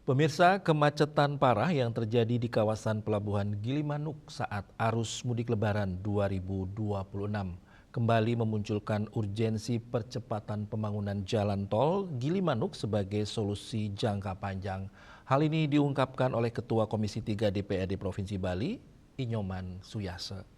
Pemirsa, kemacetan parah yang terjadi di kawasan Pelabuhan Gilimanuk saat arus mudik Lebaran 2026 kembali memunculkan urgensi percepatan pembangunan jalan tol Gilimanuk sebagai solusi jangka panjang. Hal ini diungkapkan oleh Ketua Komisi 3 DPRD Provinsi Bali, Inyoman Suyase.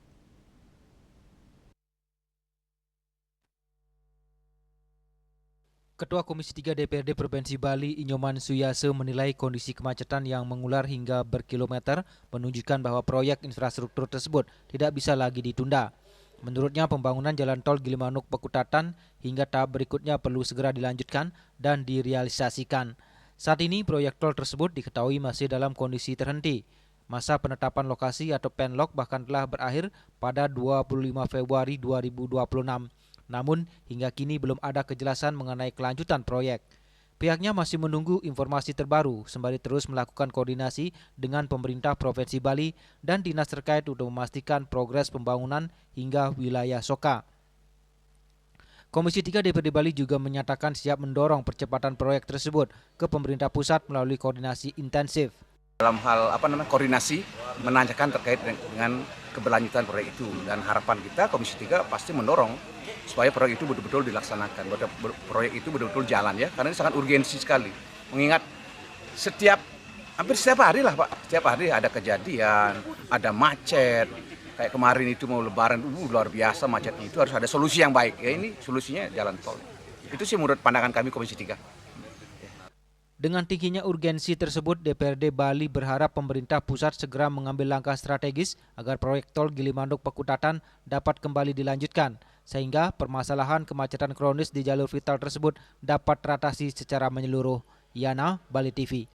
Ketua Komisi 3 DPRD Provinsi Bali, Inyoman Suyase menilai kondisi kemacetan yang mengular hingga berkilometer menunjukkan bahwa proyek infrastruktur tersebut tidak bisa lagi ditunda. Menurutnya pembangunan jalan tol Gilimanuk-Pekutatan hingga tahap berikutnya perlu segera dilanjutkan dan direalisasikan. Saat ini proyek tol tersebut diketahui masih dalam kondisi terhenti. Masa penetapan lokasi atau penlok bahkan telah berakhir pada 25 Februari 2026. Namun, hingga kini belum ada kejelasan mengenai kelanjutan proyek. Pihaknya masih menunggu informasi terbaru sembari terus melakukan koordinasi dengan pemerintah Provinsi Bali dan dinas terkait untuk memastikan progres pembangunan hingga wilayah Soka. Komisi 3 DPRD Bali juga menyatakan siap mendorong percepatan proyek tersebut ke pemerintah pusat melalui koordinasi intensif. Dalam hal koordinasi menanyakan terkait dengan keberlanjutan proyek itu, dan harapan kita Komisi 3 pasti mendorong supaya proyek itu betul-betul dilaksanakan, proyek itu betul-betul jalan ya, karena ini sangat urgensi sekali. Mengingat hampir setiap hari lah Pak, setiap hari ada kejadian, ada macet. Kayak kemarin itu mau Lebaran, luar biasa macetnya, itu harus ada solusi yang baik. Ya ini solusinya jalan tol. Itu sih menurut pandangan kami Komisi 3. Dengan tingginya urgensi tersebut, DPRD Bali berharap pemerintah pusat segera mengambil langkah strategis agar proyek tol Gilimanuk-Pekutatan dapat kembali dilanjutkan, sehingga permasalahan kemacetan kronis di jalur vital tersebut dapat teratasi secara menyeluruh. Yana, Bali TV.